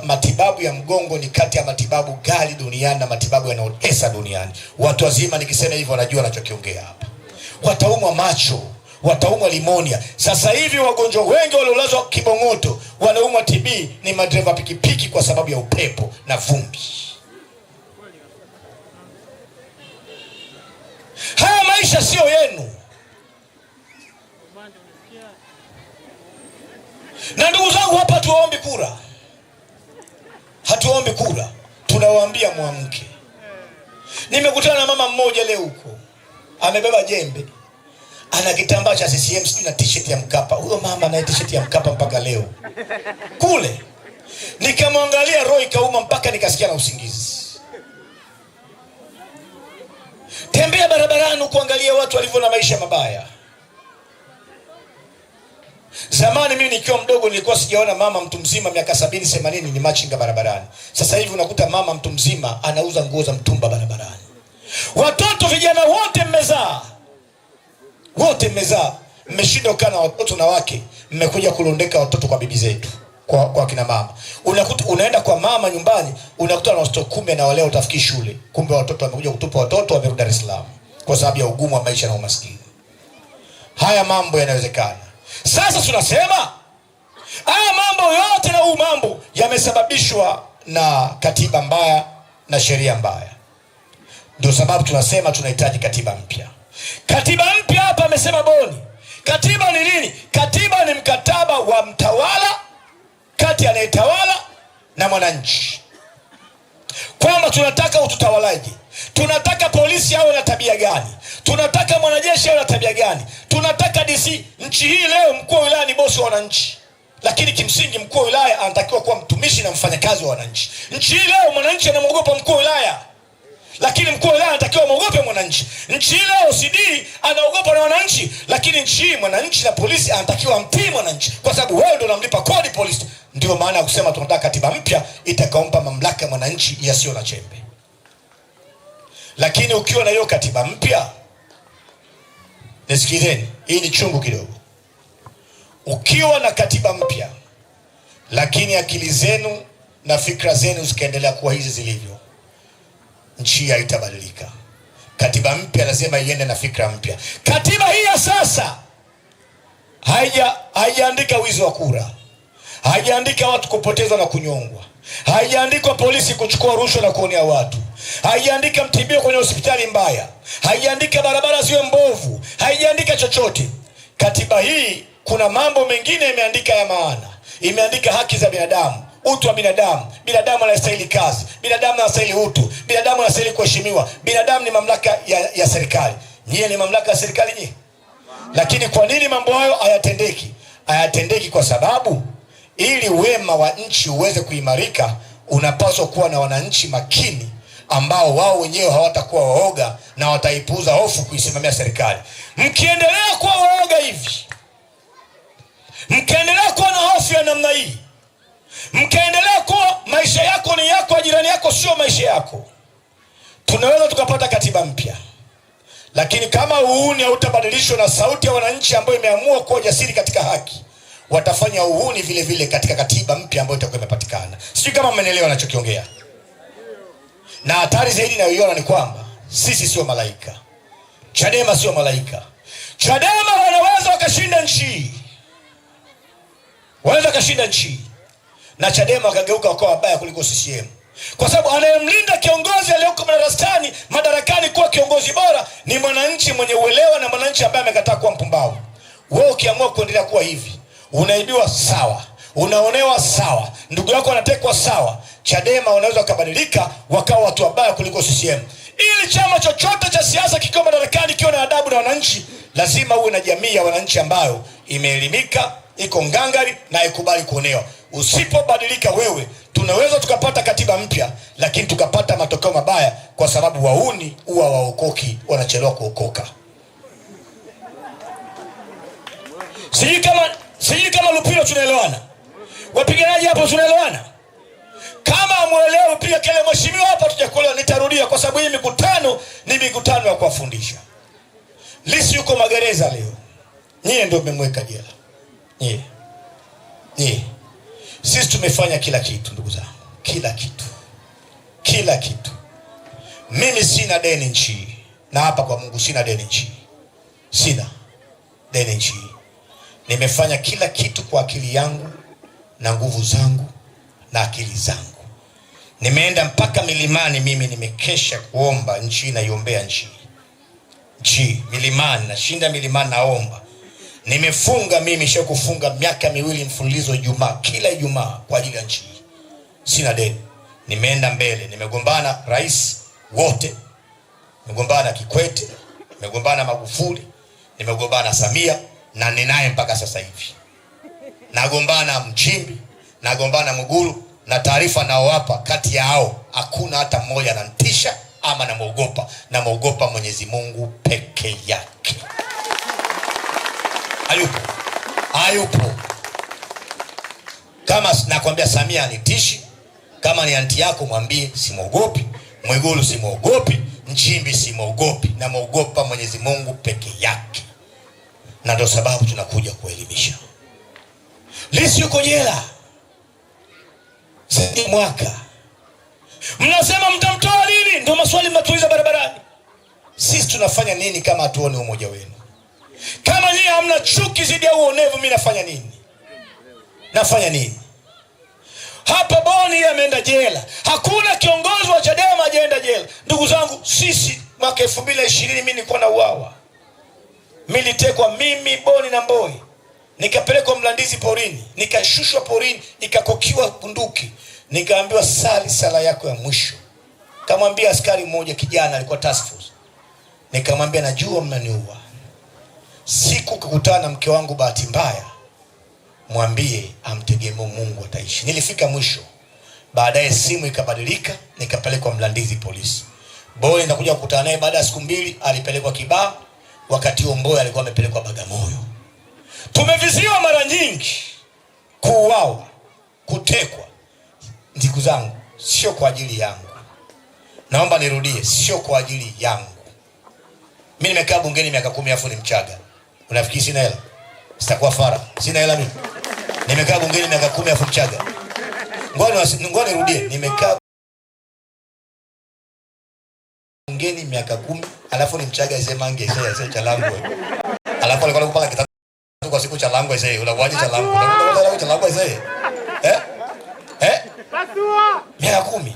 Matibabu ya mgongo ni kati ya matibabu ghali duniani na matibabu yanayotesa duniani. Watu wazima nikisema hivyo wanajua ninachokiongea hapa. Wataumwa macho, wataumwa limonia. Sasa hivi wagonjwa wengi waliolazwa Kibong'oto wanaumwa TB ni madereva pikipiki kwa sababu ya upepo na vumbi. Haya maisha sio yenu. Na ndugu zangu, hapa hatuombi kura. Hatuombi kura, tunawaambia muamke. Nimekutana na mama mmoja leo huko, amebeba jembe, ana kitambaa cha CCM na t-shirt ya Mkapa. Huyo mama ana t-shirt ya Mkapa mpaka leo kule. Nikamwangalia roho ikauma mpaka nikasikia na usingizi. Tembea barabarani kuangalia watu walivyo na maisha mabaya. Zamani mimi nikiwa mdogo nilikuwa sijaona mama mtu mzima miaka 70 80 ni machinga barabarani. Sasa hivi unakuta mama mtu mzima anauza nguo za mtumba barabarani. Watoto vijana wote mmezaa. Wote mmezaa. Mmeshinda kukaa na watoto na wake, mmekuja kulondeka watoto kwa bibi zetu, kwa kina mama. Unakuta unaenda kwa mama nyumbani, unakuta na watoto 10 na wale utafikii shule. Kumbe watoto wamekuja kutupa watoto, wamerudi Dar es Salaam kwa sababu ya ugumu wa maisha na umaskini. Haya mambo yanawezekana. Sasa tunasema haya mambo yote na huu mambo yamesababishwa na katiba mbaya na sheria mbaya. Ndio sababu tunasema tunahitaji katiba mpya. Katiba mpya hapa amesema Boni. Katiba ni nini? Katiba ni mkataba wa mtawala kati anayetawala na mwananchi. Kwamba tunataka ututawalaje? Tunataka polisi awe na tabia gani? Tunataka mwanajeshi awe na tabia gani? Tunataka DC. Nchi hii leo mkuu wa wilaya ni bosi wa wananchi, lakini kimsingi mkuu wa wilaya anatakiwa kuwa mtumishi na mfanyakazi wa wananchi. Nchi hii leo mwananchi anamuogopa mkuu wa wilaya, lakini mkuu wa wilaya anatakiwa muogope mwananchi. Nchi hii leo CD anaogopa na wananchi, lakini nchi hii mwananchi na polisi anatakiwa mtii mwananchi, kwa sababu wewe ndio unamlipa kodi polisi. Ndio maana ya kusema tunataka katiba mpya itakaompa mamlaka mwananchi yasiyo na chembe. Lakini ukiwa na hiyo katiba mpya, nisikizeni, hii ni chungu kidogo. Ukiwa na katiba mpya lakini akili zenu na fikra zenu zikaendelea kuwa hizi zilivyo, nchi haitabadilika. Katiba mpya lazima iende na fikra mpya. Katiba hii ya sasa haijaandika wizi wa kura, haijaandika watu kupotezwa na kunyongwa, haijaandika polisi kuchukua rushwa na kuonea watu, haijaandika mtibio kwenye hospitali mbaya, haijaandika barabara ziwe mbovu, haijaandika chochote. Katiba hii kuna mambo mengine imeandika ya maana. Imeandika haki za binadamu, utu wa binadamu. Binadamu anastahili kazi, binadamu anastahili utu, binadamu anastahili kuheshimiwa. Binadamu ni mamlaka ya serikali. Nyie ni mamlaka ya serikali nyie. Lakini kwa nini mambo hayo hayatendeki? Hayatendeki kwa sababu ili wema wa nchi uweze kuimarika, unapaswa kuwa na wananchi makini ambao wao wenyewe hawatakuwa waoga na wataipuza hofu kuisimamia serikali. Mkiendelea kuwa waoga hivi, mkiendelea kuwa na hofu ya namna hii, mkiendelea kuwa maisha yako ni yako, jirani yako sio maisha yako, tunaweza tukapata katiba mpya. Lakini kama uhuni hautabadilishwa na sauti ya wananchi ambayo imeamua kuwa jasiri katika haki, watafanya uhuni vile vile katika katiba mpya ambayo itakuwa imepatikana. Sio kama mmeelewa ninachokiongea. Na hatari zaidi ninayoiona ni kwamba sisi sio malaika. Chadema sio malaika. Chadema wanaweza wakashinda nchi. Wanaweza kashinda nchi. Na Chadema wakageuka wakawa wabaya kuliko CCM. Kwa sababu anayemlinda kiongozi aliyoko madarakani kuwa kiongozi bora ni mwananchi mwenye uelewa na mwananchi ambaye amekataa kuwa mpumbavu. Wewe ukiamua kuendelea kuwa hivi, unaibiwa sawa, unaonewa sawa, ndugu yako anatekwa sawa, Chadema wanaweza kubadilika wakawa watu wabaya kuliko CCM. Ili chama chochote cha siasa kikiwa madarakani kiwe na adabu na wananchi, lazima uwe na jamii ya wananchi ambayo imeelimika, iko ngangari na ikubali kuonewa. Usipobadilika wewe, tunaweza tukapata katiba mpya lakini tukapata matokeo mabaya, kwa sababu wauni huwa waokoki, wanachelewa kuokoka. Sijui kama Lupilo tunaelewana. Wapiganaji hapo tunaelewana. Kama amuelewe pia kile mheshimiwa hapa tujakuelewa, nitarudia kwa sababu hii mikutano ni mikutano ya kuwafundisha. Lissu yuko magereza leo. Nyie ndio mmemweka jela. Nyie. Sisi tumefanya kila kitu ndugu zangu. Kila kitu. Mimi sina deni nchi. Na hapa kwa Mungu sina deni nchi. Sina deni nchi. Nimefanya kila kitu kwa akili yangu na nguvu zangu na akili zangu. Nimeenda mpaka milimani, mimi nimekesha kuomba nchi na iombea nchi milimani, nashinda milimani naomba. Nimefunga mimi kufunga miaka 2 mfululizo kila Ijumaa kwa ajili ya nchi. Sina deni. Nimeenda mbele, nimegombana rais wote. Nimegombana Kikwete, nimegombana Magufuli, nimegombana Samia na ninaye mpaka sasa hivi. Nagombana Mchimbi, nagombana Mwigulu, na taarifa nao hapa kati yao hakuna hata mmoja ananitisha ama namuogopa Mwenyezi Mungu peke yake. Hayupo. Kama nakwambia Samia anitishi, kama ni anti yako mwambie simuogopi, Mwigulu simuogopi, Mchimbi simuogopi, namuogopa Mwenyezi Mungu peke yake. Na ndio sababu tunakuja kuelimisha. Lissu yuko jela sasa mwaka. Mnasema mtamtoa lini? Ndio maswali mnatuuliza barabarani. Sisi tunafanya nini kama hatuone umoja wenu? Kama nyinyi hamna chuki zidi ya uonevu, mimi nafanya nini? Hapa Boni ameenda jela. Hakuna kiongozi wa Chadema hajaenda jela. Ndugu zangu, sisi mwaka 2020 mimi nilikuwa na uawa. Nilitekwa mimi, Boni na Mboi. Nikapelekwa Mlandizi porini, nikashushwa porini, nikakokiwa bunduki, nikaambiwa sali sala yako ya mwisho. Kamwambia askari mmoja kijana alikuwa task force. Nikamwambia najua mnaniua. Siku kukutana na mke wangu bahati mbaya, mwambie amtegemee Mungu ataishi. Nilifika mwisho. Baadaye simu ikabadilika, nikapelekwa Mlandizi polisi. Boy ndakuja kukutana naye baada ya siku 2, alipelekwa Kibaha, wakati huo Mboya alikuwa amepelekwa Bagamoyo. Tumeviziwa mara nyingi, kuuawa, kutekwa. Ndugu zangu, sio kwa ajili yangu. Naomba nirudie, sio kwa ajili yangu. Mimi nimekaa bungeni miaka 10 afu ni Mchaga. Unafikiri sina hela? Sitakuwa fara. Sina hela mimi. Nimekaa bungeni miaka 10 afu Mchaga. Ngoja nirudie, nimekaa bungeni miaka 10 alafu ni Mchaga Isemange sasa cha langu. Alafu alikuwa kupanga kitatu kwa siku cha langu sasa. Unawaje cha langu? Unawaje cha langu sasa? Miaka 10.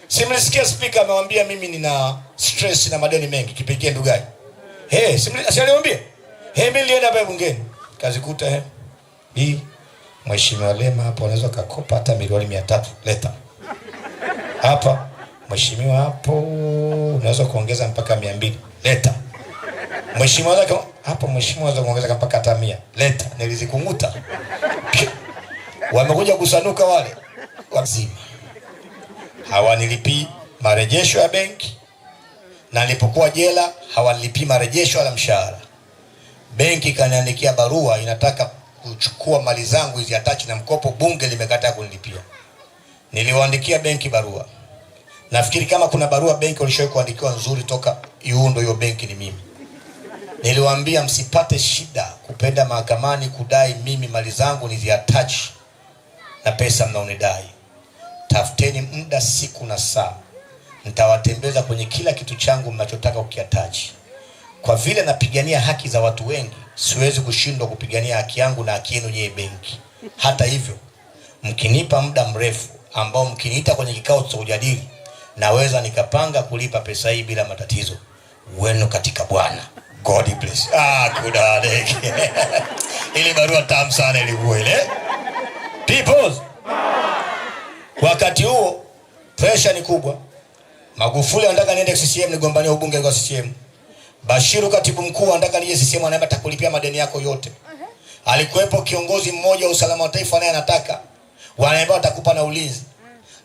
Simlisikia speaker amemwambia mimi nina stress na madeni mengi kipigie Ndugai. Simliambia. Mimi nilienda pale bungeni. Kazikuta hii Mheshimiwa Lema hapo anaweza kukopa hata milioni 300 leta. Hapa Mheshimiwa hapo unaweza kuongeza mpaka 200 leta. Mheshimiwa hapo Mheshimiwa anaweza kuongeza mpaka hata 100 leta. Nilizikunguta. Wamekuja kusanuka wale wazima. Hawanilipi marejesho ya benki, na nilipokuwa jela hawanilipi marejesho wala mshahara. Benki kaniandikia barua inataka kuchukua mali zangu hizi atachi na mkopo, bunge limekataa kunilipia. Niliwaandikia benki barua. Nafikiri kama kuna barua benki walishawahi kuandikiwa nzuri toka iundo hiyo benki ni mimi. Niliwaambia msipate shida kupenda mahakamani kudai mimi mali zangu niziatachi na pesa mnaonidai. Tafuteni muda, siku na saa. Nitawatembeza kwenye kila kitu changu mnachotaka kukiatachi. Kwa vile napigania haki za watu wengi, siwezi kushindwa kupigania haki yangu na haki yenu nyewe benki. Hata hivyo, mkinipa muda mrefu ambao mkiniita kwenye kikao cha kujadili naweza nikapanga kulipa pesa hii bila matatizo. Wenu katika Bwana. God bless. Kudadeki. Ile barua tamu sana ilikuwa ile. Peoples. Wakati huo pressure ni kubwa. Magufuli anataka niende CCM nigombanie ubunge kwa CCM. Bashiru katibu mkuu anataka nije CCM, anaomba atakulipia madeni yako yote. Alikuwepo kiongozi mmoja wa usalama wa taifa naye anataka, wanaambia watakupa na ulinzi.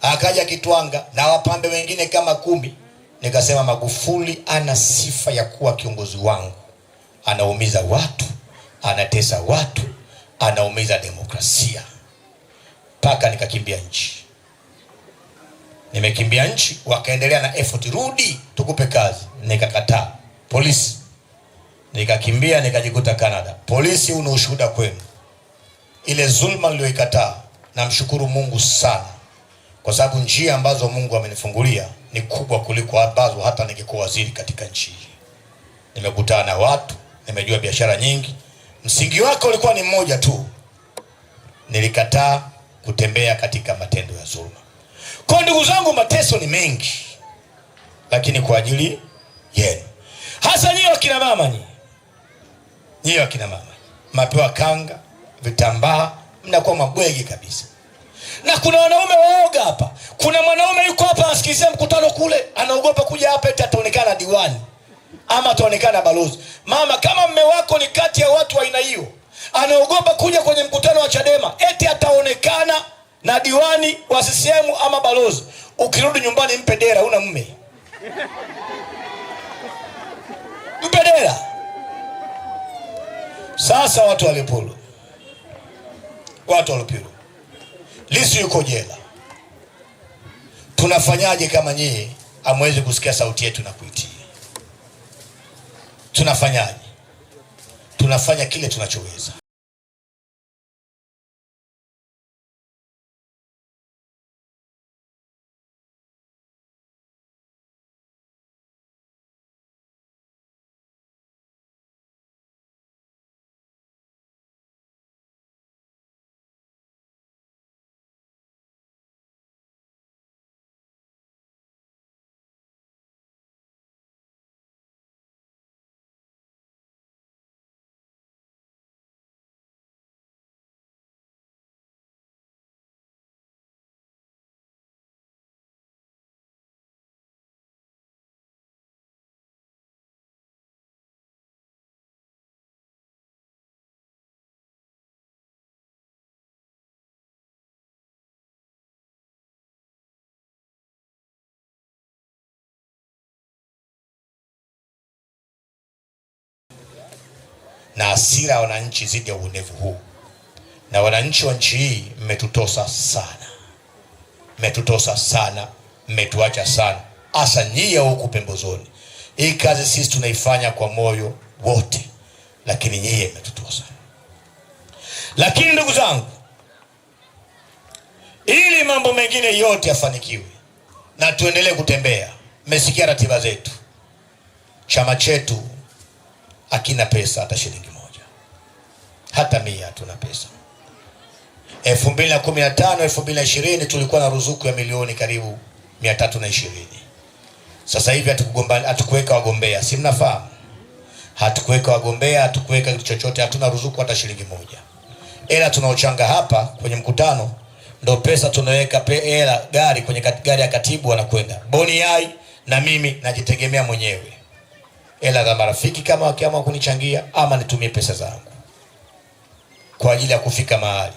Akaja Kitwanga na wapambe wengine kama 10. Nikasema Magufuli ana sifa ya kuwa kiongozi wangu. Anaumiza watu, anatesa watu, anaumiza demokrasia. Paka nikakimbia nchi. Nimekimbia nchi, wakaendelea na effort, rudi tukupe kazi. Nikakataa. Polisi. Nikakimbia nikajikuta Canada. Polisi, una ushuhuda kwenu. Ile zulma niliyoikataa, namshukuru Mungu sana. Kwa sababu njia ambazo Mungu amenifungulia ni kubwa kuliko ambazo hata ningekuwa waziri katika nchi hii. Nimekutana na watu, nimejua biashara nyingi. Msingi wake ulikuwa ni mmoja tu. Nilikataa kutembea katika matendo ya zulma. Kwa ndugu zangu, mateso ni mengi, lakini kwa ajili yenu. Hasa nyinyi wakina mama, nyinyi wakina mama, mapewa kanga, vitambaa, mnakuwa mabwegi kabisa. Na kuna wanaume waoga hapa. Kuna mwanaume yuko hapa asikilize mkutano kule, anaogopa kuja hapa eti ataonekana diwani ama ataonekana balozi. Mama, kama mume wako ni kati ya watu wa aina hiyo, anaogopa kuja kwenye mkutano wa Chadema eti ataonekana na diwani wa CCM ama balozi, ukirudi nyumbani mpe dera, una mume. Mpe dera. Sasa watu walipolo. Watu walipolo. Lissu yuko jela. Tunafanyaje kama nyinyi hamwezi kusikia sauti yetu na kuitii? Tunafanyaje? Tunafanya kile tunachoweza. Na hasira wananchi zidi ya uonevu huu. Na wananchi wa nchi hii mmetutosa sana. Mmetutosa sana, mmetuacha sana. Hasa nyie huku pembezoni. Hii kazi sisi tunaifanya kwa moyo wote, lakini nyie mmetutosa. Lakini ndugu zangu, ili mambo mengine yote yafanikiwe na tuendelee kutembea, mmesikia ratiba zetu. Chama chetu hakina pesa hata shilingi moja. Hata 100 hatuna pesa. 2015, 2020 tulikuwa na ruzuku ya milioni karibu 320. Sasa hivi hatukuweka wagombea. Si mnafahamu? Hatukuweka wagombea, hatukuweka kitu chochote, hatuna ruzuku hata shilingi moja. Ela tunaochanga hapa kwenye mkutano ndio pesa tunaweka ela gari kwenye gari ya katibu anakwenda. Boni yai na mimi najitegemea mwenyewe. Ela za marafiki kama wakiamua kunichangia ama nitumie pesa zangu kwa ajili ya kufika mahali.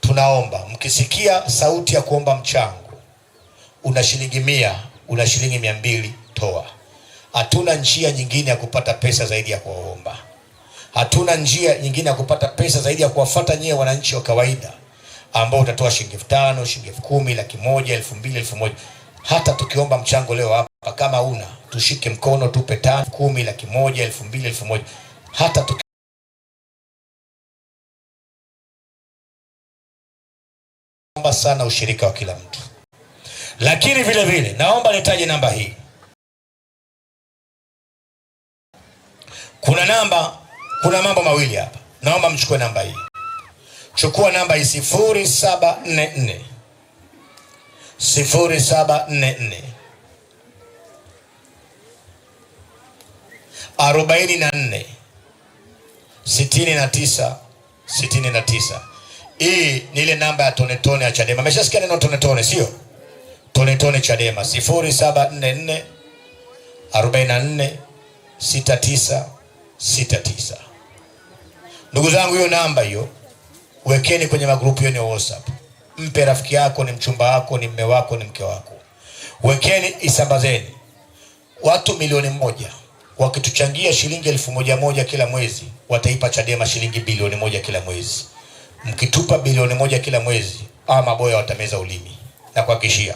Tunaomba mkisikia sauti ya kuomba mchango, una shilingi 100, una shilingi 200, toa. Hatuna njia nyingine ya kupata pesa zaidi ya kuomba. Hatuna njia nyingine ya kupata pesa zaidi ya kuwafuata nyie wananchi wa kawaida ambao utatoa shilingi 5,000, shilingi 10,000, 100,000, 2,000, 1,000. Hata tukiomba mchango leo hapa, kama una tushike mkono, tupe 5, 10, 100,000, 2,000, 1,000. Hata tukiomba sana ushirika wa kila mtu. Lakini vile vile naomba nitaje namba hii. Kuna mambo mawili hapa. Naomba mchukue namba hii. Chukua namba hii 0744 0744 44 69 69. Hii ni ile namba ya tone tone ya Chadema. Ameshasikia neno tone tone, sio? Tone tone Chadema 0744 44 69 69. Ndugu zangu, hiyo namba hiyo wekeni kwenye magrupu yenu ya WhatsApp. Mpe rafiki yako, ni mchumba wako, ni mme wako, ni mke wako. Wekeni, isambazeni. Watu 1,000,000 wakituchangia shilingi 1,000 kila mwezi, wataipa Chadema shilingi 1,000,000 kila mwezi. Mkitupa 1,000,000 kila mwezi, maboya watameza ulimi na kuhakikishia